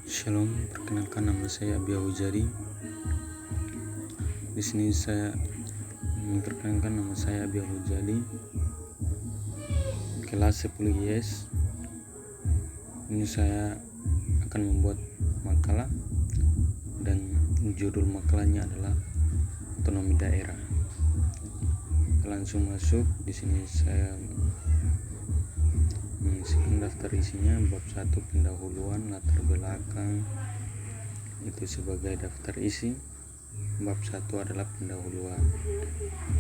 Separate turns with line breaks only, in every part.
Shalom, perkenalkan nama saya Abia Hujari. Di sini saya memperkenalkan nama saya Abia Hujari, kelas 10 IS. Ini saya akan membuat makalah dan judul makalahnya adalah otonomi daerah. Kita langsung masuk. Di sini saya mengisikan daftar isinya. Bab 1 pendahuluan, latar belakang, itu sebagai daftar isi. Bab 1 adalah pendahuluan.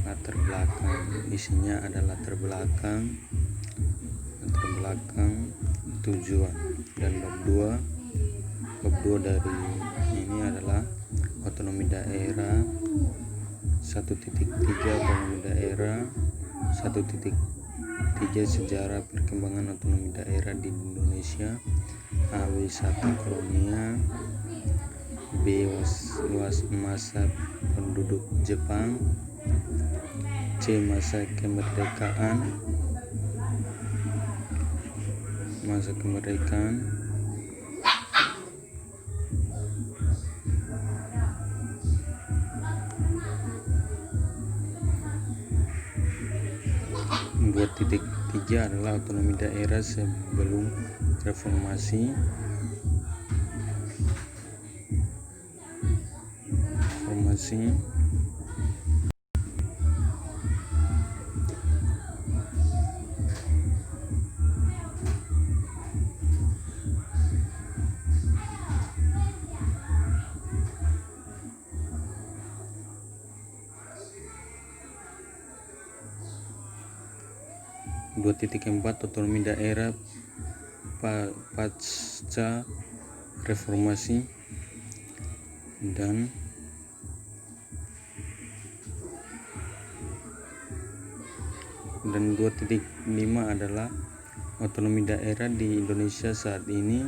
Latar belakang, isinya ada latar belakang, tujuan. Dan bab 2 dari ini adalah otonomi daerah 1.3 otonomi daerah 1.3 sejarah perkembangan otonomi daerah di Indonesia. A. Wisata kolonial. B. Luas masa penduduk Jepang. C. Masa kemerdekaan. Dua titik tiga adalah otonomi daerah sebelum reformasi. 2.4 otonomi daerah pasca reformasi. Dan dan 2.5 adalah otonomi daerah di Indonesia saat ini.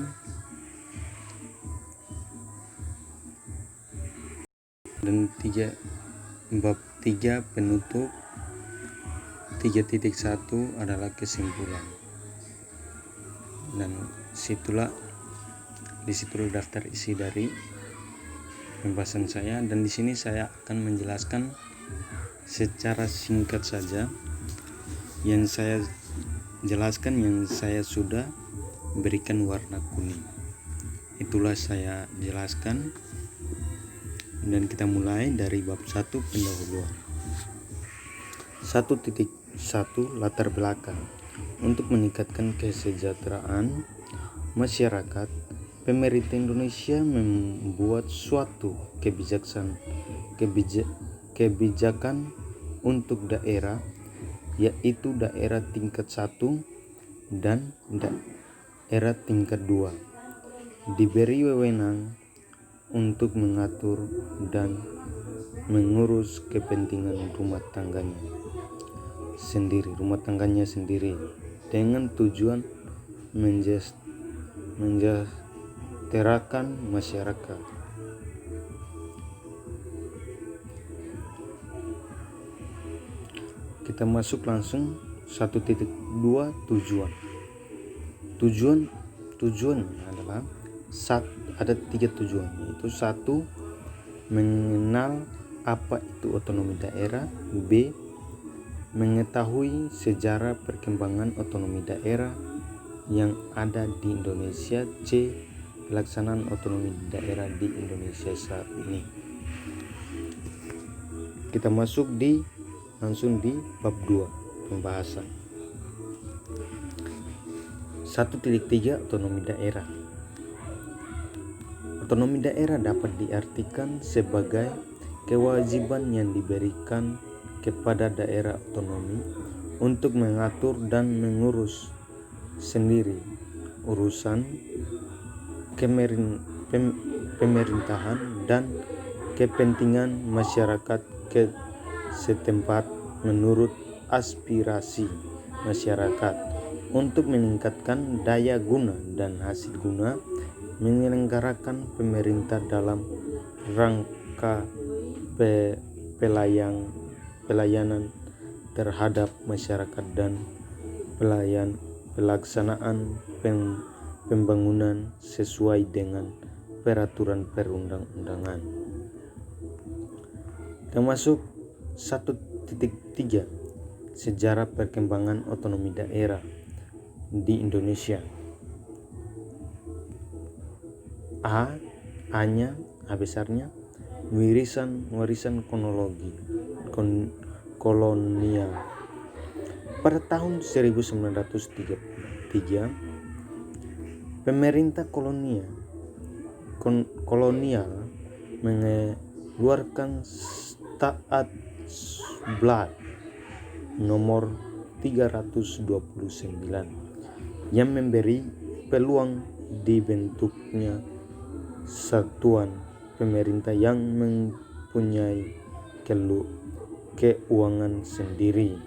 Dan bab 3 penutup. 3.1 adalah kesimpulan. Dan disitulah daftar isi dari pembahasan saya. Dan di sini saya akan menjelaskan secara singkat saja yang saya jelaskan, yang saya sudah berikan warna kuning. Itulah saya jelaskan. Dan kita mulai dari bab 1 pendahuluan. 1.1 latar belakang. Untuk meningkatkan kesejahteraan masyarakat, pemerintah Indonesia membuat suatu kebijakan untuk daerah, yaitu daerah tingkat 1 dan daerah tingkat 2, diberi wewenang untuk mengatur dan mengurus kepentingan rumah tangganya sendiri dengan tujuan mensejahterakan masyarakat. Kita masuk langsung 1.2 tujuan adalah ada 3 tujuan, yaitu 1. Mengenal apa itu otonomi daerah. B. Mengetahui sejarah perkembangan otonomi daerah yang ada di Indonesia. C. Pelaksanaan otonomi daerah di Indonesia saat ini. Kita masuk langsung di bab 2 pembahasan. 1.3 otonomi daerah. Otonomi daerah dapat diartikan sebagai kewajiban yang diberikan kepada daerah otonomi untuk mengatur dan mengurus sendiri urusan pemerintahan dan kepentingan masyarakat setempat menurut aspirasi masyarakat, untuk meningkatkan daya guna dan hasil guna menyelenggarakan pemerintah dalam rangka pelayanan terhadap masyarakat dan pelaksanaan pembangunan sesuai dengan peraturan perundang-undangan. Termasuk 1.3 sejarah perkembangan otonomi daerah di Indonesia. A-nya, A besarnya, warisan kolonial. Pada tahun 1933, pemerintah kolonial mengeluarkan Staatsblad nomor 329 yang memberi peluang dibentuknya satuan pemerintah yang mempunyai keuangan sendiri.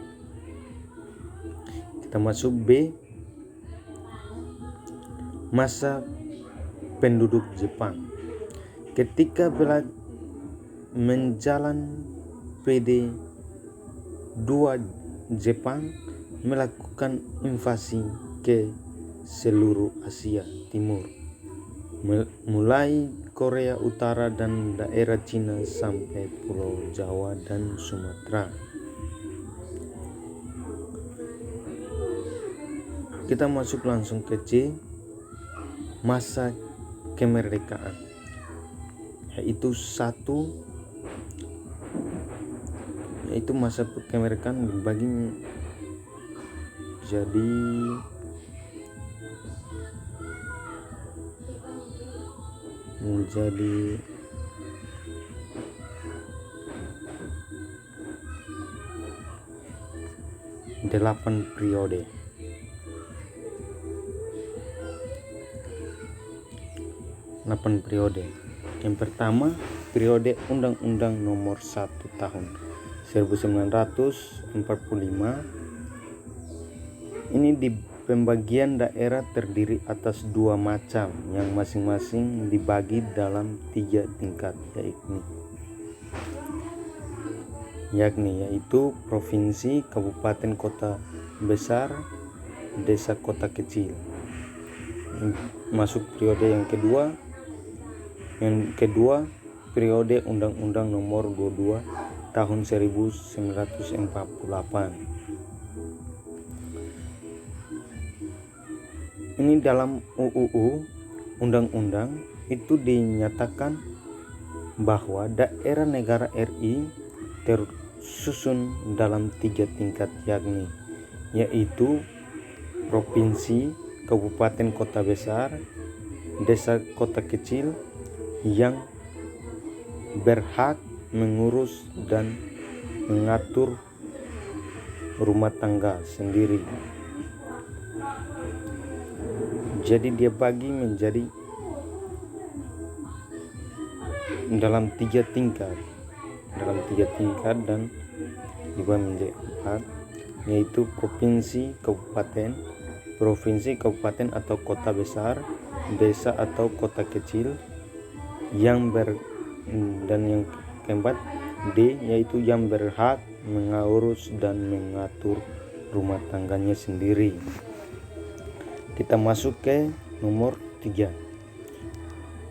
Kita masuk B, masa penduduk Jepang. Ketika menjalan PD 2, Jepang melakukan invasi ke seluruh Asia Timur, mulai Korea Utara dan daerah Cina sampai Pulau Jawa dan Sumatera. Kita masuk langsung ke C, masa kemerdekaan, yaitu masa kemerdekaan dibagi menjadi 8 periode. Yang pertama, periode Undang-Undang Nomor 1 Tahun 1945. Ini di pembagian daerah terdiri atas 2 macam yang masing-masing dibagi dalam 3 tingkat, yaitu provinsi, kabupaten, kota besar, desa, kota kecil. Masuk periode yang kedua. Periode Undang-Undang Nomor 22 Tahun 1948. Ini dalam UUU Undang-Undang itu dinyatakan bahwa daerah negara RI tersusun dalam 3 tingkat, yaitu provinsi, kabupaten, kota besar, desa, kota kecil, yang berhak mengurus dan mengatur rumah tangga sendiri. Jadi dia bagi menjadi dalam 3 tingkat dan dibagi menjadi 4, yaitu provinsi, kabupaten atau kota besar, desa atau kota kecil, dan yang keempat D, yaitu yang berhak mengurus dan mengatur rumah tangganya sendiri. Kita masuk ke nomor 3,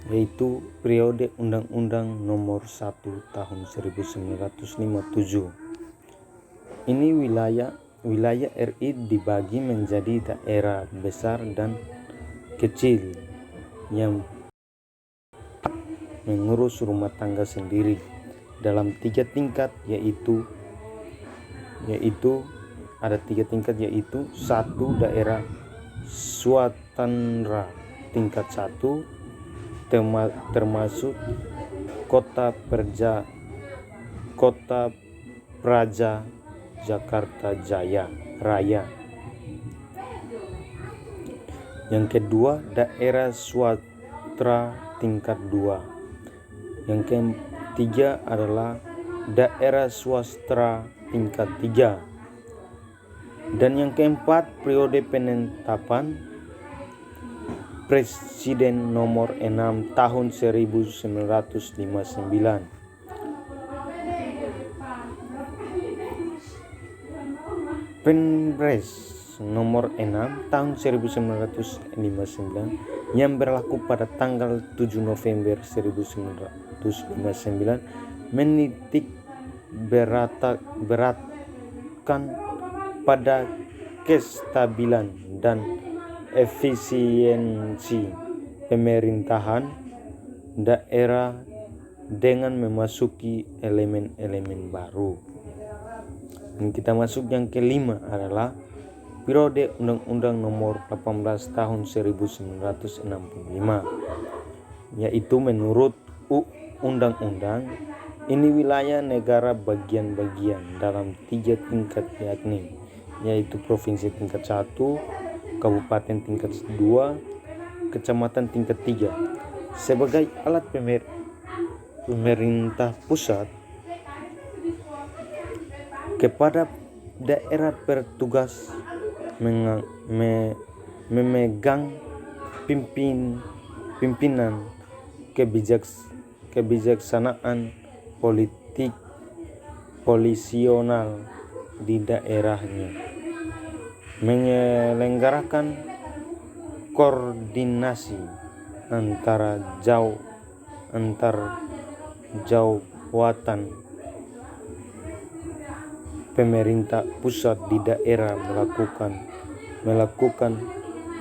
yaitu periode Undang-Undang Nomor 1 Tahun 1957. Ini wilayah RI dibagi menjadi daerah besar dan kecil yang mengurus rumah tangga sendiri dalam 3 tingkat, yaitu ada 3 tingkat, yaitu 1 daerah swatandra tingkat 1 termasuk Kota Praja Jakarta Raya. Yang kedua, daerah swasta tingkat 2. Yang ketiga adalah daerah swasta tingkat 3. Dan yang keempat, periode penetapan Presiden nomor 6 tahun 1959. Penpres nomor 6 tahun 1959 yang berlaku pada tanggal 7 November 1959 menitik beratkan pada kestabilan dan efisiensi pemerintahan daerah dengan memasuki elemen-elemen baru. Dan kita masuk yang kelima adalah periode Undang-Undang Nomor 18 Tahun 1965, yaitu menurut Undang-Undang ini wilayah negara bagian-bagian dalam 3 tingkat, yakni yaitu provinsi tingkat 1, kabupaten tingkat 2, kecamatan tingkat 3 sebagai alat pemerintah pusat kepada daerah bertugas memegang pimpinan kebijaksanaan politik polisional di daerahnya, menyelenggarakan koordinasi antar jawatan pemerintah pusat di daerah, melakukan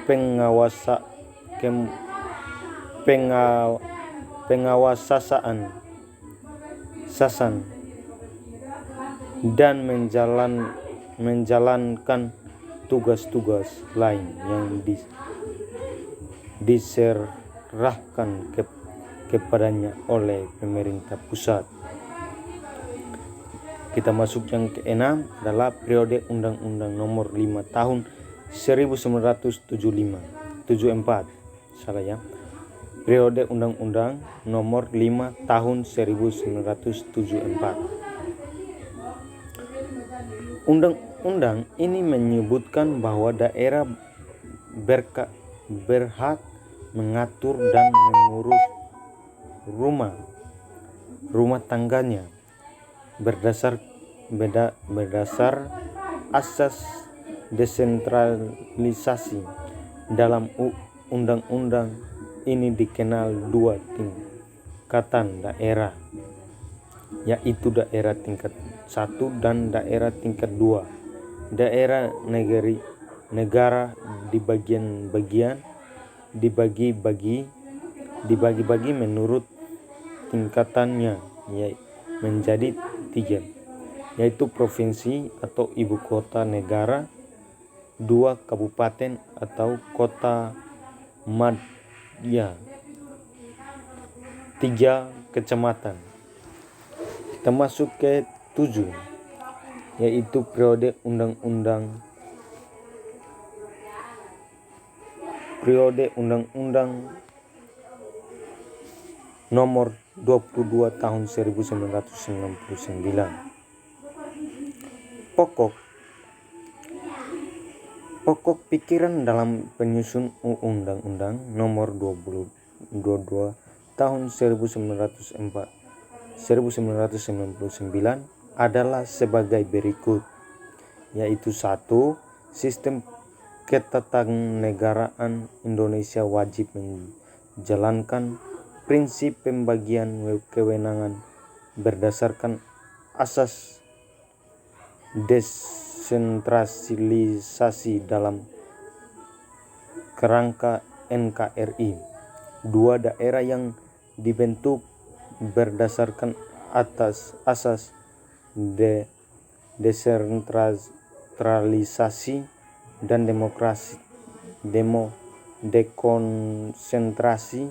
pengawasan dan menjalankan tugas-tugas lain yang diserahkan kepadanya oleh pemerintah pusat. Kita masuk yang keenam adalah periode Undang-Undang Nomor 5 Tahun 1974. Periode Undang-Undang Nomor 5 Tahun 1974. Undang-undang ini menyebutkan bahwa daerah berhak mengatur dan mengurus rumah tangganya berdasar asas desentralisasi. Dalam undang-undang ini dikenal 2 tingkatan daerah, yaitu daerah tingkat 1 dan daerah tingkat 2. Daerah negara dibagi-bagi menurut tingkatannya menjadi 3, yaitu provinsi atau ibu kota negara, 2 kabupaten atau kota madya, 3 kecamatan. Kita masuk ke 7, yaitu periode Undang-Undang Nomor 22 Tahun 1999. Pokok pikiran dalam penyusun Undang-Undang Nomor 22 Tahun 1999 adalah sebagai berikut, yaitu 1. Sistem ketatanegaraan Indonesia wajib menjalankan prinsip pembagian kewenangan berdasarkan asas desentralisasi dalam kerangka NKRI. 2. Daerah yang dibentuk berdasarkan atas asas desentralisasi dan dekonsentrasi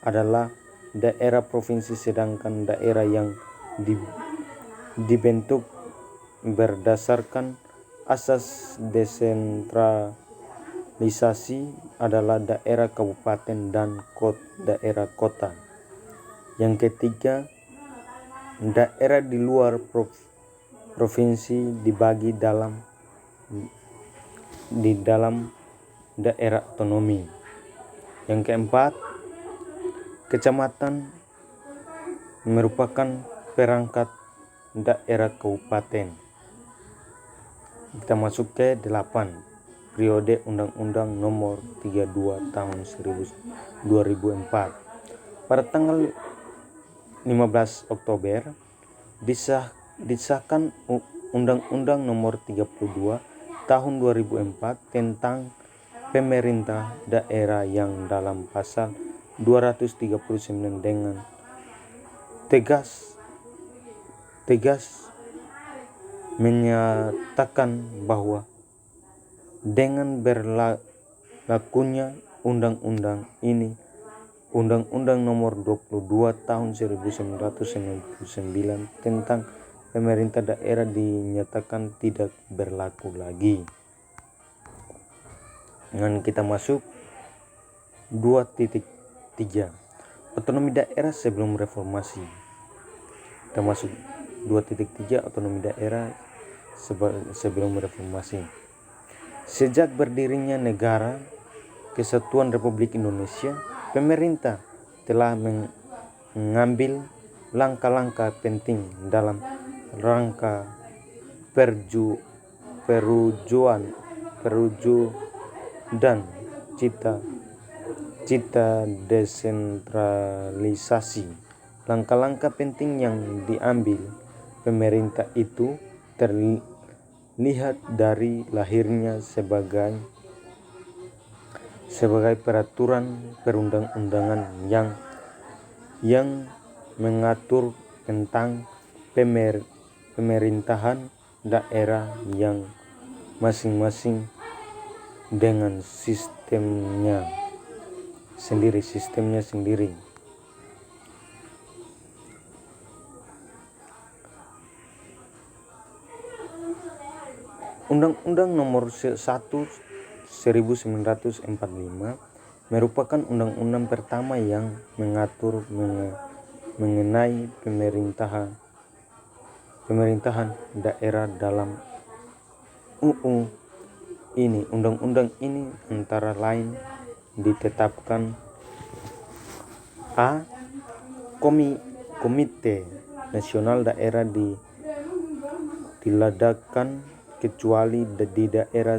adalah daerah provinsi, sedangkan daerah yang dibentuk berdasarkan asas desentralisasi adalah daerah kabupaten dan daerah kota. Yang ketiga, daerah di luar provinsi dibagi di dalam daerah otonomi. Yang keempat, kecamatan merupakan perangkat daerah kabupaten. Kita masuk ke 8, periode Undang-Undang Nomor 32 Tahun 2004. Pada tanggal 15 Oktober disahkan Undang-Undang Nomor 32 Tahun 2004 tentang pemerintah daerah yang dalam pasal 239 dengan tegas menyatakan bahwa dengan berlakunya undang-undang ini, Undang-Undang Nomor 22 Tahun 1999 tentang pemerintah daerah dinyatakan tidak berlaku lagi. Dengan kita masuk 2.3 otonomi daerah sebelum reformasi. Kita masuk 2.3 otonomi daerah sebelum reformasi. Sejak berdirinya negara Kesatuan Republik Indonesia, pemerintah telah mengambil langkah-langkah penting dalam rangka perwujudan dan cita desentralisasi. Langkah-langkah penting yang diambil pemerintah itu terlihat dari lahirnya sebagai peraturan perundang-undangan yang mengatur tentang pemerintahan daerah yang masing-masing dengan sistemnya sendiri. Undang-Undang Nomor 1 1945 merupakan undang-undang pertama yang mengatur mengenai pemerintahan daerah. Dalam undang-undang ini antara lain ditetapkan A. Komite Nasional Daerah diadakan kecuali di daerah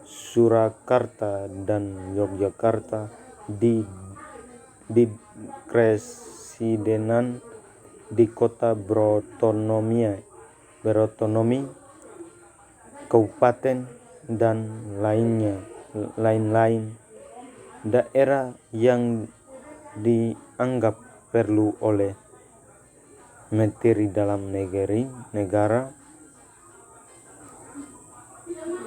Surakarta dan Yogyakarta, di Kresidenan di kota berotonomi kabupaten dan lain-lain daerah yang dianggap perlu oleh Menteri Dalam Negara,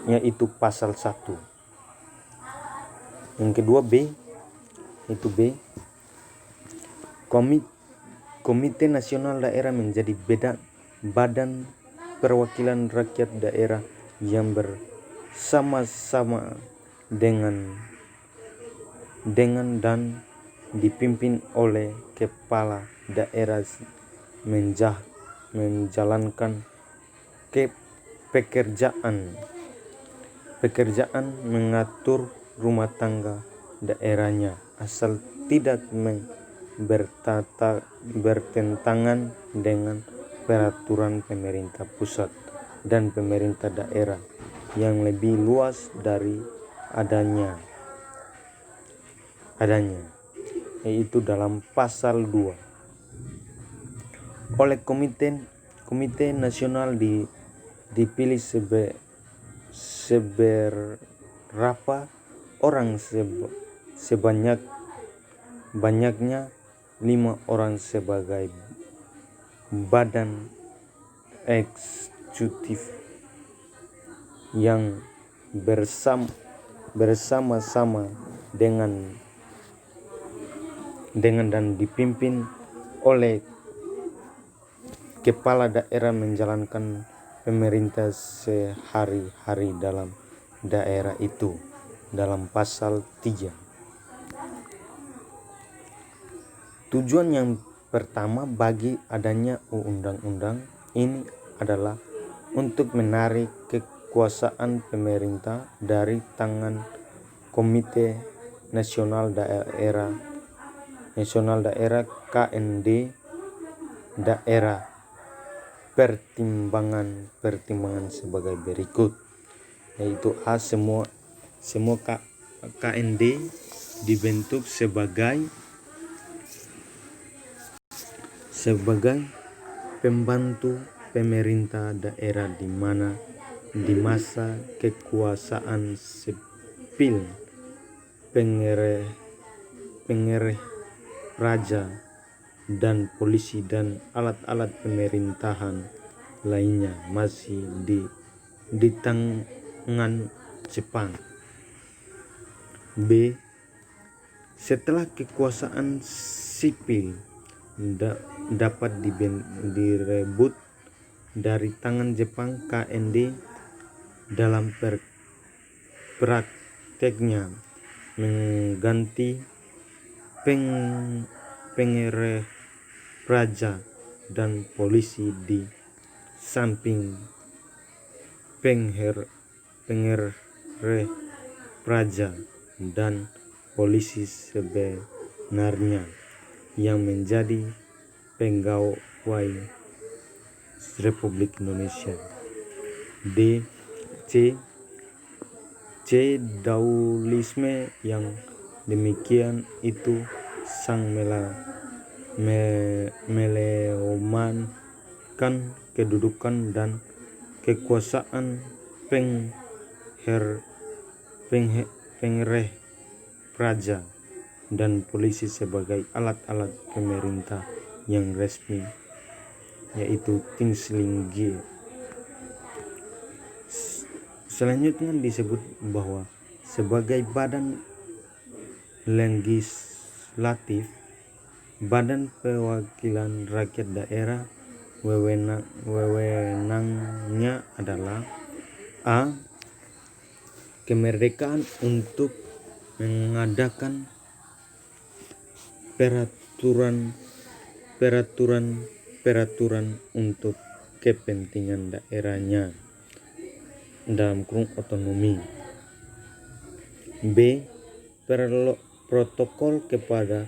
yaitu pasal 1. Yang kedua B, Komite Nasional Daerah menjadi badan perwakilan rakyat daerah yang bersama-sama dengan dan dipimpin oleh kepala daerah menjalankan pekerjaan mengatur rumah tangga daerahnya asal tidak bertentangan dengan peraturan pemerintah pusat dan pemerintah daerah yang lebih luas dari adanya, yaitu dalam pasal 2. Oleh Komite Nasional dipilih seberapa orang, banyaknya 5 orang sebagai badan eksekutif yang bersama-sama dengan dan dipimpin oleh kepala daerah menjalankan pemerintah sehari-hari dalam daerah itu dalam pasal 3. Tujuan yang pertama bagi adanya undang-undang ini adalah untuk menarik kekuasaan pemerintah dari tangan Komite Nasional Daerah KND daerah. Pertimbangan sebagai berikut. yaitu A. Semua KND dibentuk sebagai pembantu pemerintah daerah di masa kekuasaan sipil pengereh raja dan polisi dan alat-alat pemerintahan lainnya masih di tangan Jepang. B. Setelah kekuasaan sipil dapat direbut dari tangan Jepang, KND dalam prakteknya mengganti pengereh raja dan polisi di samping pengereh raja dan polisi sebenarnya yang menjadi pegawai Republik Indonesia. D. C. Daulisme yang demikian itu sang melewatkan kedudukan dan kekuasaan pengereh raja dan polisi sebagai alat-alat pemerintah yang resmi, yaitu Tingslingi. Selanjutnya disebut bahwa sebagai badan legislatif, badan perwakilan rakyat daerah, wewenangnya adalah A. Kemerdekaan untuk mengadakan peraturan untuk kepentingan daerahnya dalam kurung otonomi. B. Protokol kepada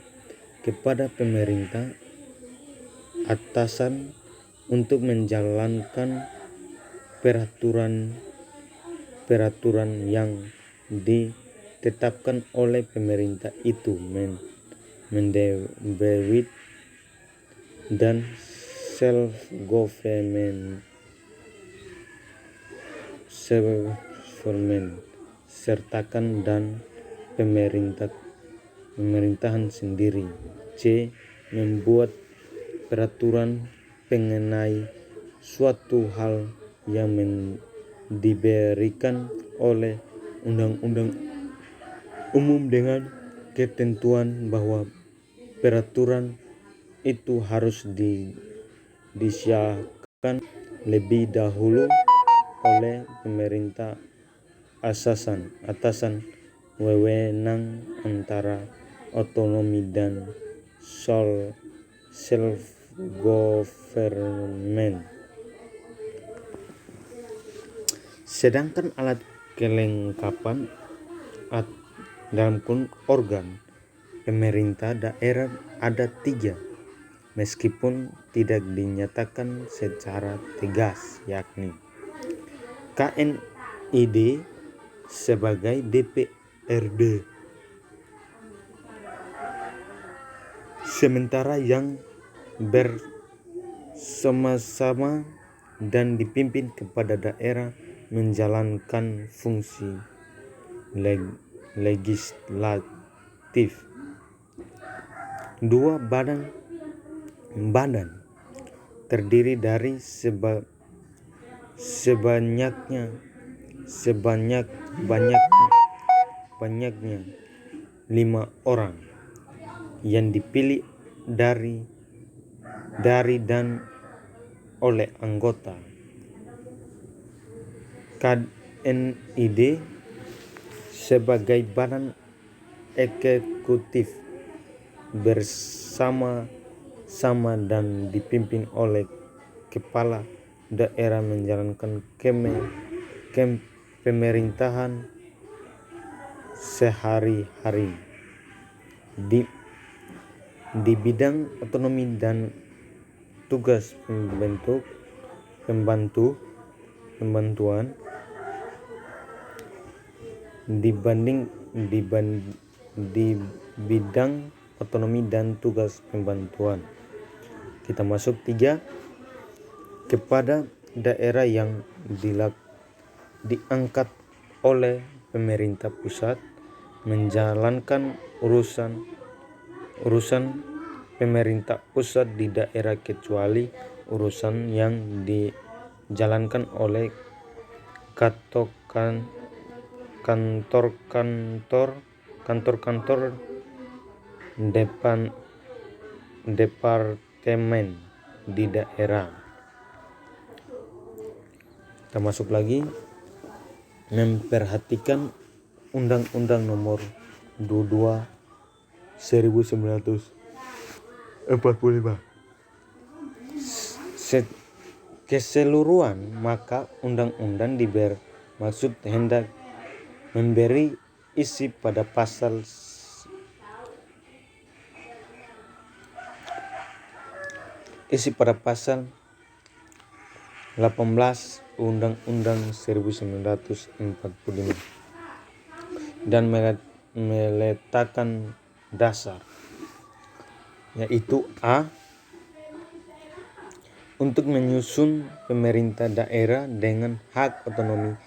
pemerintah atasan untuk menjalankan peraturan yang ditetapkan oleh pemerintah itu mendewit dan self-government sertakan dan pemerintahan sendiri. C. Membuat peraturan mengenai suatu hal yang diberikan oleh undang-undang umum dengan ketentuan bahwa peraturan itu harus disahkan lebih dahulu oleh pemerintah atasan wewenang antara otonomi dan self-government. Sedangkan alat kelengkapan dalam organ pemerintah daerah ada 3, meskipun tidak dinyatakan secara tegas, yakni KNID sebagai DPRD, sementara yang bersama-sama dan dipimpin kepada daerah menjalankan fungsi legislatif. 2. Badan terdiri dari sebanyaknya 5 orang yang dipilih dari dan oleh anggota KNID sebagai badan eksekutif bersama-sama dan dipimpin oleh kepala daerah menjalankan pemerintahan sehari-hari. Di bidang otonomi dan tugas pembantuan di bidang otonomi dan tugas pembantuan. Kita masuk 3, kepada daerah yang diangkat oleh pemerintah pusat menjalankan urusan pemerintah pusat di daerah kecuali urusan yang dijalankan oleh kantor-kantor departemen di daerah. Kita masuk lagi, memperhatikan Undang-Undang Nomor 22 1945 keseluruhan. Maka undang-undang bermaksud hendak memberi isi pada pasal 18 Undang-Undang 1945 dan meletakkan dasar, yaitu A. Untuk menyusun pemerintah daerah dengan hak otonomi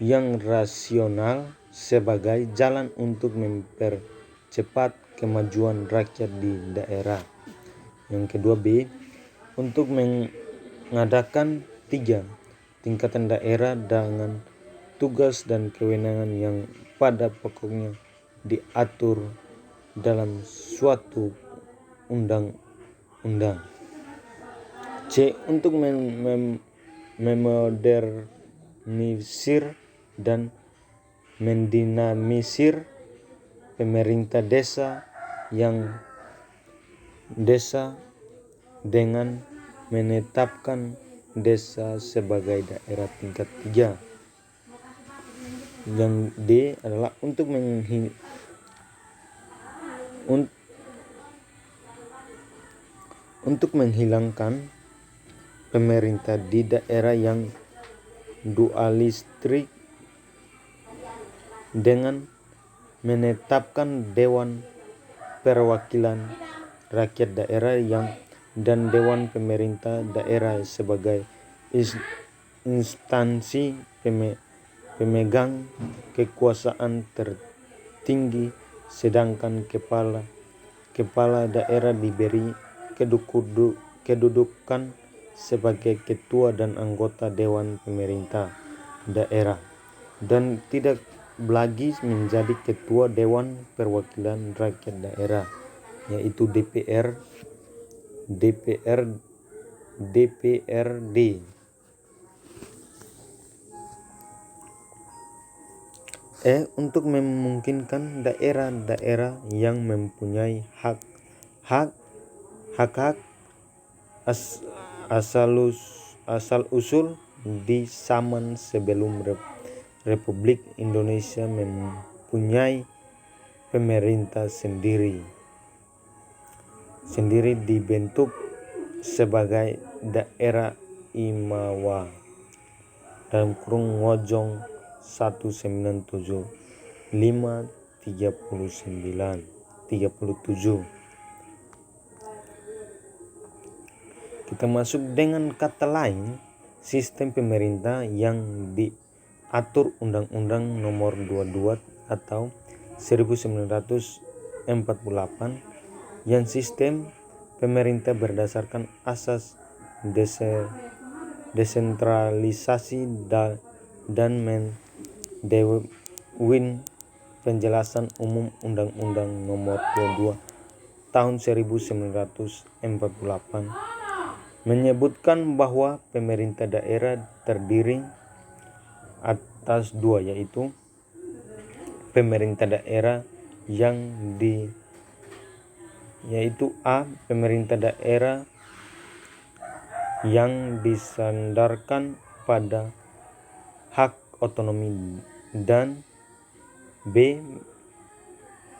yang rasional sebagai jalan untuk mempercepat kemajuan rakyat di daerah. Yang kedua B. Untuk mengadakan 3 tingkatan daerah dengan tugas dan kewenangan yang pada pokoknya diatur dalam suatu undang-undang. C. Untuk memodernisir dan mendinamisir pemerintah desa dengan menetapkan desa sebagai daerah tingkat 3. Yang D adalah untuk menghilangkan pemerintah di daerah yang dualistik dengan menetapkan Dewan Perwakilan Rakyat Daerah dan Dewan Pemerintah Daerah sebagai instansi pemegang kekuasaan tertinggi, sedangkan kepala daerah diberi kedudukan sebagai ketua dan anggota Dewan Pemerintah Daerah dan tidak lagi menjadi ketua Dewan Perwakilan Rakyat Daerah, yaitu DPRD. Untuk memungkinkan daerah-daerah yang mempunyai hak asal usul di zaman sebelum Republik Indonesia mempunyai pemerintah sendiri dibentuk sebagai daerah istimewa (Ngojong 1975-37). Kita masuk dengan kata lain, sistem pemerintah yang diatur Undang-Undang Nomor 22 atau 1948, yang sistem pemerintah berdasarkan asas desentralisasi dan Dewan Penjelasan Umum Undang-Undang Nomor 22 Tahun 1948 menyebutkan bahwa pemerintah daerah terdiri atas 2, yaitu pemerintah daerah yaitu A. Pemerintah daerah yang disandarkan pada hak otonomi, dan B.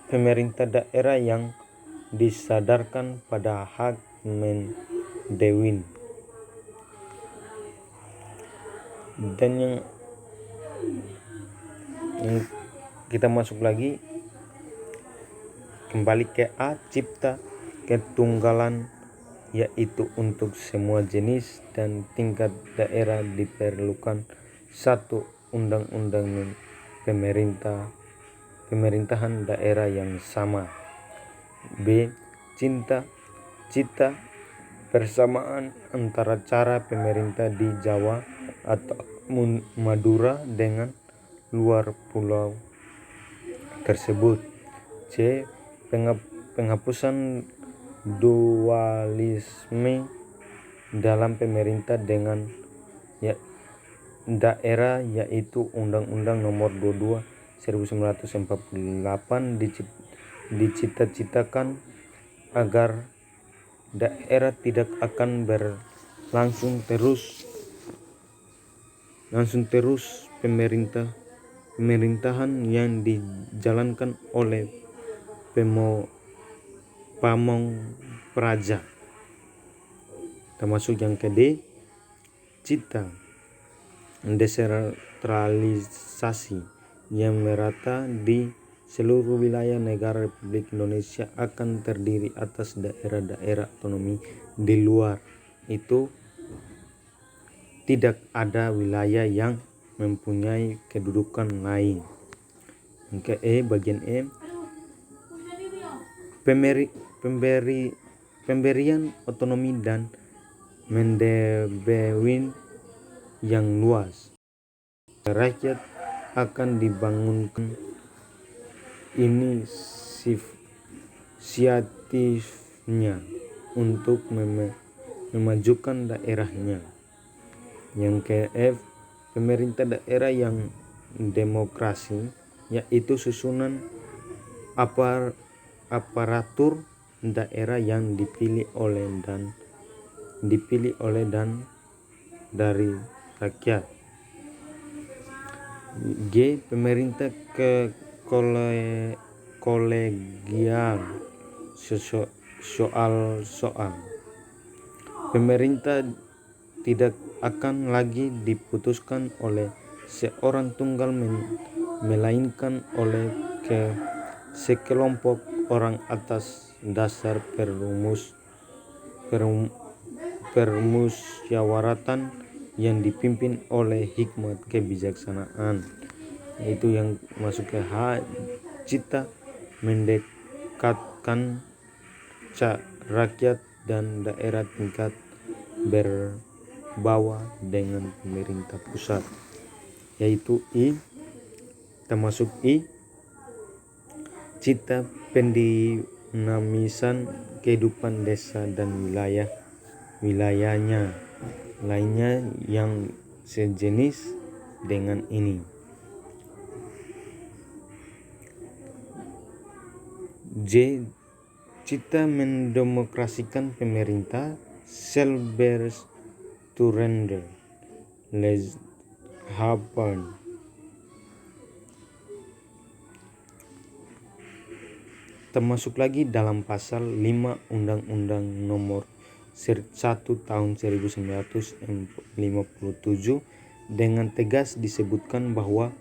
Pemerintah daerah yang disandarkan pada hak Dewan. Dan Kita masuk lagi kembali ke A, cipta ketunggalan, yaitu untuk semua jenis dan tingkat daerah diperlukan satu undang-undang pemerintahan daerah yang sama. B, cita persamaan antara cara pemerintah di Jawa atau Madura dengan luar pulau tersebut. C, penghapusan dualisme dalam pemerintah dengan daerah, yaitu Undang-Undang Nomor 22 1948 dicita-citakan agar daerah tidak akan berlangsung terus pemerintahan yang dijalankan oleh pamong praja. Termasuk yang ke D, cita desentralisasi yang merata di seluruh wilayah negara Republik Indonesia akan terdiri atas daerah-daerah otonomi di luar itu. Tidak ada wilayah yang mempunyai kedudukan lain. Ke E, bagian E, pemberian otonomi dan mendebewin yang luas. Rakyat akan dibangunkan inisiatifnya untuk memajukan daerahnya. Yang ke F, pemerintah daerah yang demokrasi, yaitu susunan aparatur daerah yang dipilih oleh dan dari rakyat. G, pemerintah kolegial soal pemerintah tidak akan lagi diputuskan oleh seorang tunggal melainkan oleh sekelompok orang atas dasar permusyawaratan yang dipimpin oleh hikmat kebijaksanaan. Itu yang masuk ke H, cita mendekatkan rakyat dan daerah tingkat berbawah dengan pemerintah pusat, yaitu I, termasuk I, cita pendinamisan kehidupan desa dan wilayahnya lainnya yang sejenis dengan ini. J, cita mendemokrasikan pemerintah selbststyrande Leeshappen. Termasuk lagi dalam pasal 5 Undang-Undang Nomor 1 Tahun 1957 dengan tegas disebutkan bahwa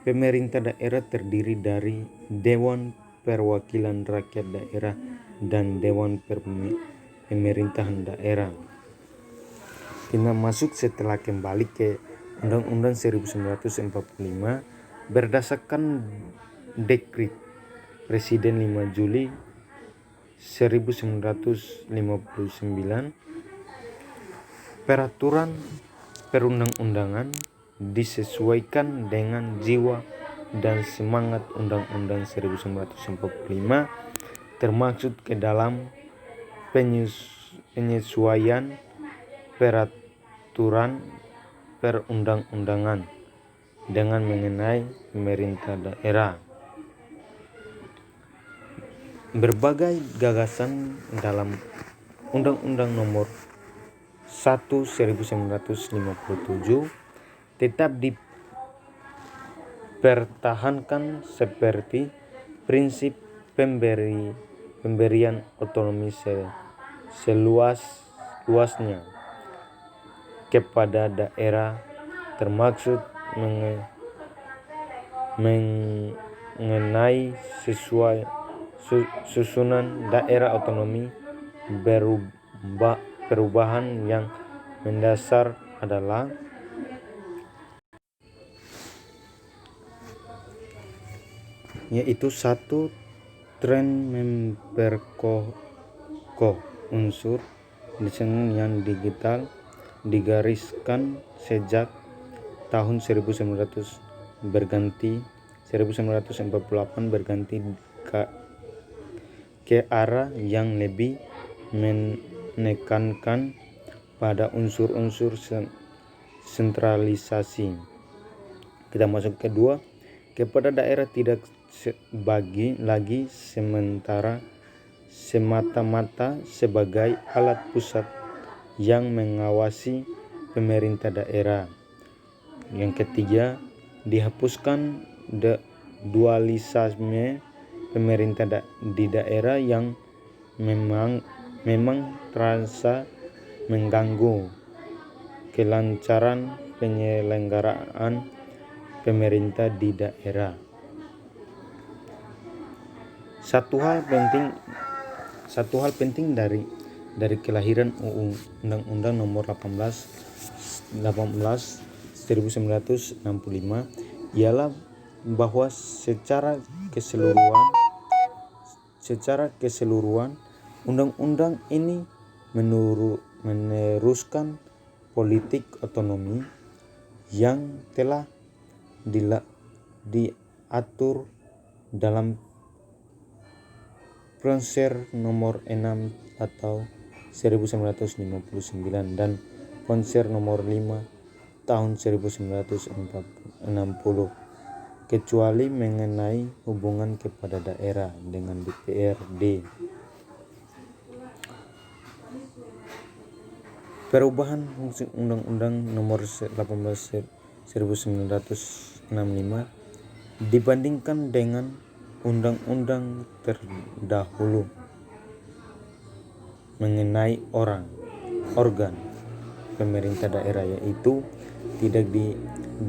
pemerintah daerah terdiri dari Dewan Perwakilan Rakyat Daerah dan Dewan Pemerintahan Daerah. Kita masuk setelah kembali ke Undang-Undang 1945 berdasarkan Dekrit Presiden 5 Juli 1959, peraturan perundang-undangan disesuaikan dengan jiwa dan semangat Undang-Undang 1945, termaksud ke dalam penyesuaian peraturan perundang-undangan dengan mengenai pemerintah daerah. Berbagai gagasan dalam Undang-Undang Nomor 1 1957 tetap dipertahankan seperti prinsip pemberian otonomi seluas-luasnya kepada daerah, termaksud mengenai susunan daerah otonomi. Perubahan yang mendasar adalah yaitu satu, tren memperkokoh unsur desain yang digital digariskan sejak tahun 1948 berganti ke arah yang lebih menekankan pada unsur-unsur sentralisasi. Kita masuk kedua, kepada daerah tidak lagi semata-mata sebagai alat pusat yang mengawasi pemerintah daerah. Yang ketiga, dihapuskan dualisme pemerintah di daerah yang memang terasa mengganggu kelancaran penyelenggaraan pemerintah di daerah. Satu hal penting dari kelahiran Undang-Undang Nomor 18 1965 ialah bahwa secara keseluruhan undang-undang ini meneruskan politik otonomi yang telah diatur dalam Konser Nomor 6 atau 1959 dan Konser Nomor 5 tahun 1960, kecuali mengenai hubungan kepada daerah dengan DPRD. Perubahan fungsi Undang-Undang Nomor 18 1965 dibandingkan dengan undang-undang terdahulu mengenai organ pemerintah daerah, yaitu tidak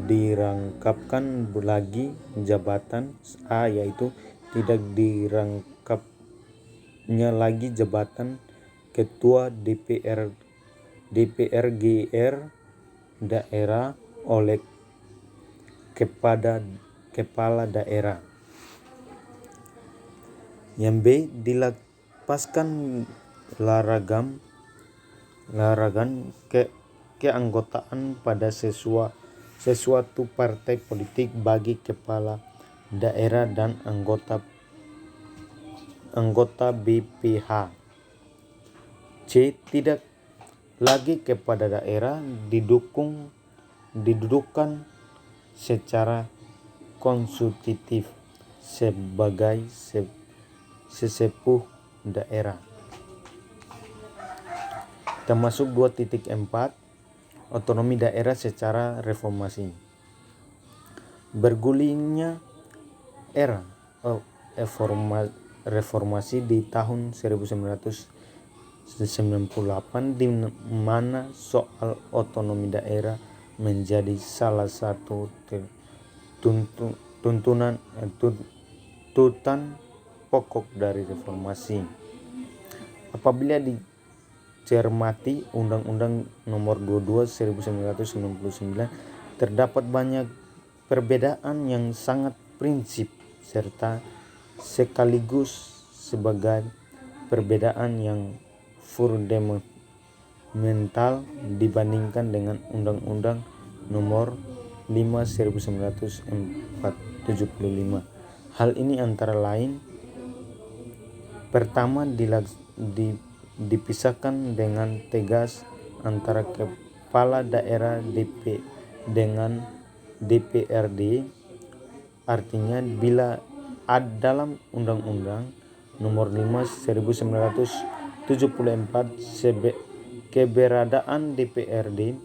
dirangkapkan lagi jabatan yaitu tidak dirangkapnya lagi jabatan ketua DPRGR daerah oleh kepala daerah. Yang B, dilepaskan larangan keanggotaan pada sesuatu partai politik bagi kepala daerah dan anggota BPH. C, tidak lagi kepada daerah didudukan secara konsultatif sebagai sesepuh daerah. Termasuk 2.4 otonomi daerah secara reformasi. Bergulirnya era reformasi di tahun 1998 di mana soal otonomi daerah menjadi salah satu tuntutan pokok dari reformasi. Apabila dicermati Undang-Undang Nomor 22 1999, terdapat banyak perbedaan yang sangat prinsip serta sekaligus sebagai perbedaan yang fundamental dibandingkan dengan Undang-Undang Nomor 5 1975. Hal ini antara lain: pertama, dipisahkan dengan tegas antara kepala daerah dengan DPRD. Artinya, bila dalam Undang-Undang Nomor 5 1974 keberadaan DPRD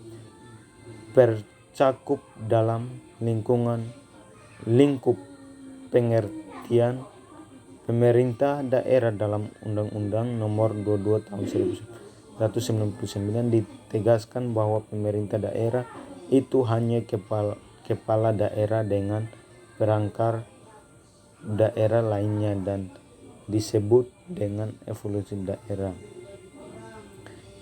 tercakup dalam lingkup pengertian pemerintah daerah dalam Undang-Undang Nomor 22 tahun 1999, ditegaskan bahwa pemerintah daerah itu hanya kepala daerah dengan perangkat daerah lainnya dan disebut dengan evolusi daerah.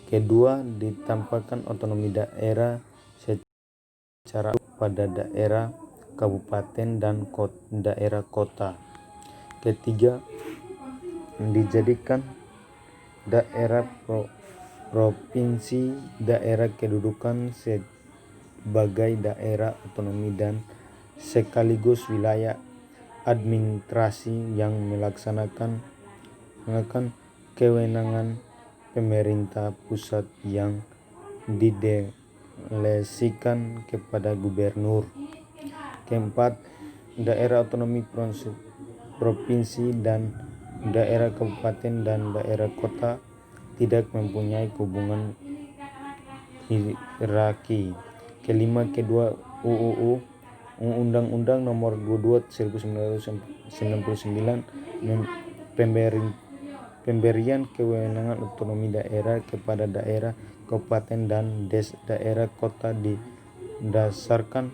Kedua, ditampakkan otonomi daerah secara pada daerah kabupaten dan daerah kota. Ketiga, dijadikan daerah provinsi daerah kedudukan sebagai daerah otonomi dan sekaligus wilayah administrasi yang melaksanakan kewenangan pemerintah pusat yang didelegasikan kepada gubernur. Keempat, daerah otonomi provinsi dan daerah kabupaten dan daerah kota tidak mempunyai hubungan hierarki. Kelima, kedua UUU Undang-Undang Nomor 22 1999 pemberian kewenangan otonomi daerah kepada daerah kabupaten dan daerah kota didasarkan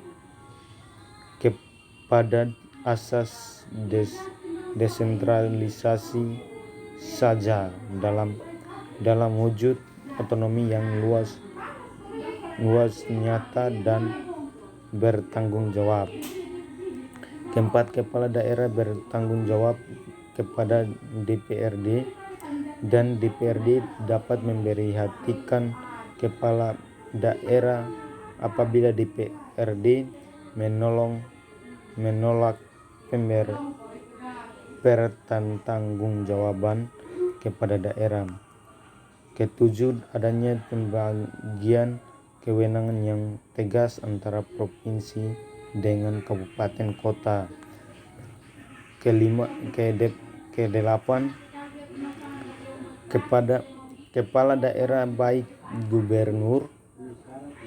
kepada asas desentralisasi saja dalam wujud otonomi yang luas nyata dan bertanggung jawab. Keempat, kepala daerah bertanggung jawab kepada DPRD dan DPRD dapat memberhentikan kepala daerah apabila DPRD menolak pertanggungjawaban kepada daerah. Ketujuh, adanya pembagian kewenangan yang tegas antara provinsi dengan kabupaten kota. Kedelapan, kepada kepala daerah baik gubernur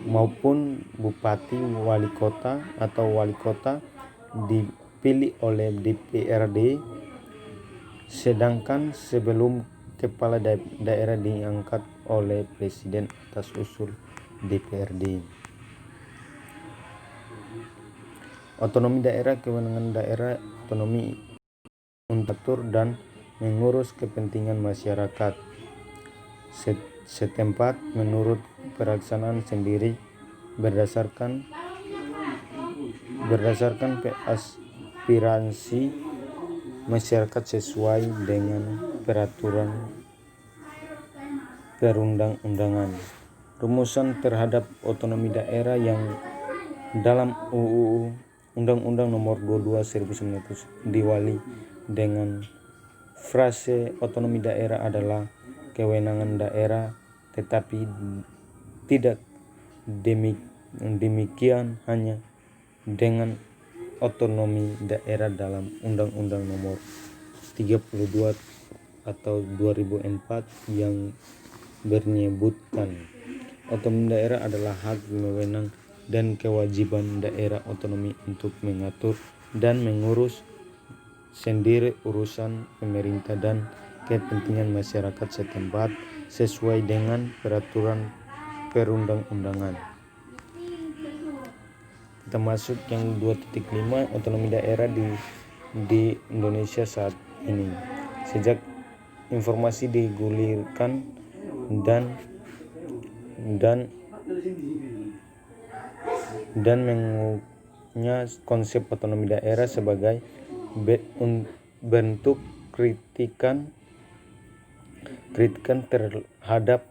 maupun bupati, wali kota atau wali kota dipilih oleh DPRD, sedangkan sebelum kepala daerah diangkat oleh presiden atas usul DPRD. Otonomi daerah, kewenangan daerah otonomi untuk mengatur dan mengurus kepentingan masyarakat setempat menurut pelaksanaan sendiri berdasarkan aspirasi masyarakat sesuai dengan peraturan perundang-undangan. Rumusan terhadap otonomi daerah yang dalam UUU Undang-Undang Nomor 22 1999 diwali dengan frase otonomi daerah adalah kewenangan daerah, tetapi tidak demikian hanya dengan otonomi daerah dalam Undang-Undang Nomor 32 atau 2004 yang menyebutkan otonomi daerah adalah hak, wewenang, dan kewajiban daerah otonomi untuk mengatur dan mengurus sendiri urusan pemerintah dan kepentingan masyarakat setempat sesuai dengan peraturan perundang-undangan. Kita masuk yang 2.5, otonomi daerah di Indonesia saat ini. Sejak informasi digulirkan dan menguatnya konsep otonomi daerah sebagai bentuk kritikan terhadap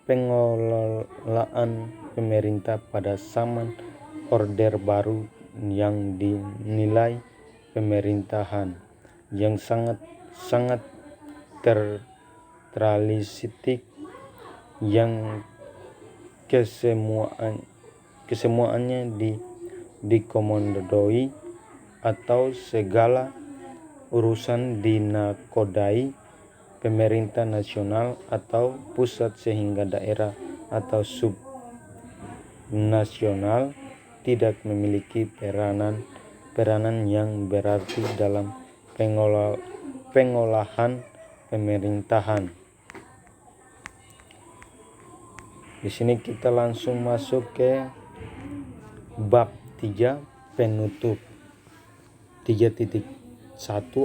pengelolaan pemerintah pada zaman Orde Baru yang dinilai pemerintahan yang sangat sentralistik yang kesemuanya dikomandoi atau segala urusan dinakodai pemerintah nasional atau pusat sehingga daerah atau subnasional tidak memiliki peranan yang berarti dalam pengolahan pemerintahan. Di sini kita langsung masuk ke bab 3 penutup. 3.1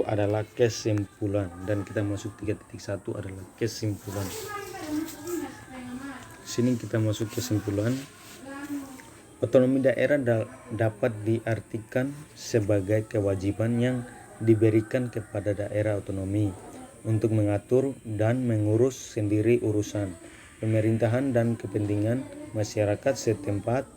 adalah kesimpulan, dan kita masuk 3.1 adalah kesimpulan. Sini kita masuk kesimpulan. Otonomi daerah dapat diartikan sebagai kewajiban yang diberikan kepada daerah otonomi untuk mengatur dan mengurus sendiri urusan pemerintahan dan kepentingan masyarakat setempat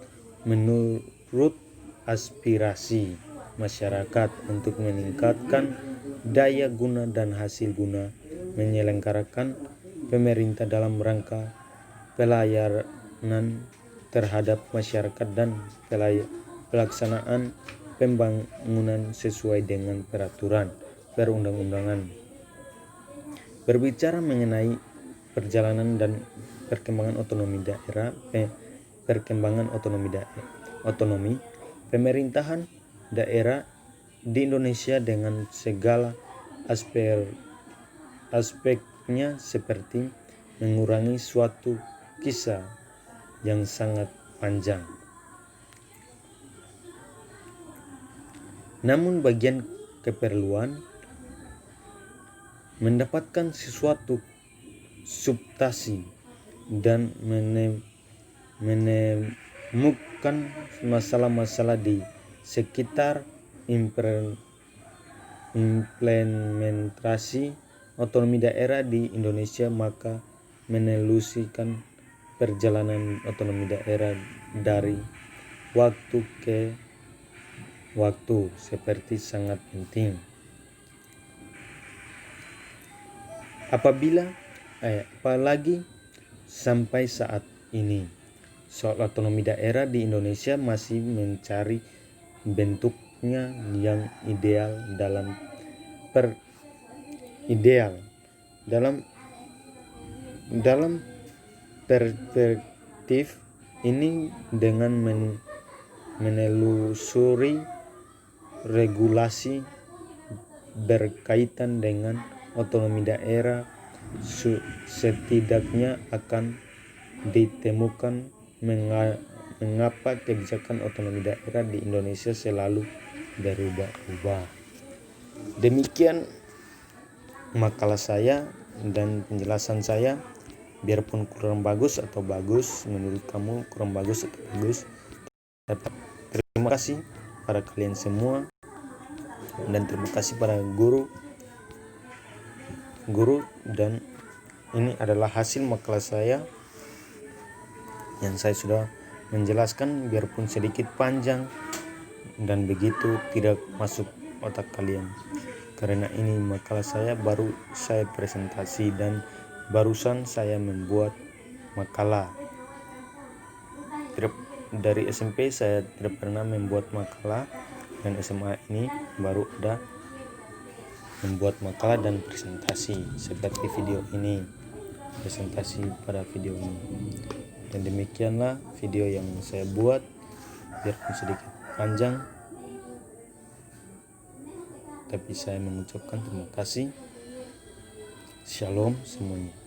menurut aspirasi masyarakat untuk meningkatkan daya guna dan hasil guna menyelenggarakan pemerintah dalam rangka pelayanan terhadap masyarakat dan pelaksanaan pembangunan sesuai dengan peraturan perundang-undangan. Berbicara mengenai perjalanan dan perkembangan otonomi daerah, otonomi pemerintahan daerah di Indonesia dengan segala aspeknya seperti mengurangi suatu kisah yang sangat panjang. Namun bagian keperluan mendapatkan sesuatu substansi dan menemukan masalah-masalah di sekitar implementasi otonomi daerah di Indonesia, maka menelusurikan perjalanan otonomi daerah dari waktu ke waktu seperti sangat penting. Apalagi sampai saat ini soal otonomi daerah di Indonesia masih mencari bentuknya yang ideal dalam perspektif ini, dengan menelusuri regulasi berkaitan dengan otonomi daerah, setidaknya akan ditemukan mengapa kebijakan otonomi daerah di Indonesia selalu berubah-ubah. Demikian makalah saya dan penjelasan saya. Biarpun kurang bagus atau bagus, menurut kamu kurang bagus atau bagus, terima kasih pada kalian semua, dan terima kasih pada guru, dan ini adalah hasil makalah saya yang saya sudah menjelaskan, biarpun sedikit panjang dan begitu tidak masuk otak kalian, karena ini makalah saya baru saya presentasi dan barusan saya membuat makalah. Dari SMP saya tidak pernah membuat makalah, dan SMA ini baru ada membuat makalah dan presentasi seperti video ini, presentasi pada video ini. Dan demikianlah video yang saya buat, biarpun sedikit panjang, tapi saya mengucapkan terima kasih. Shalom semuanya.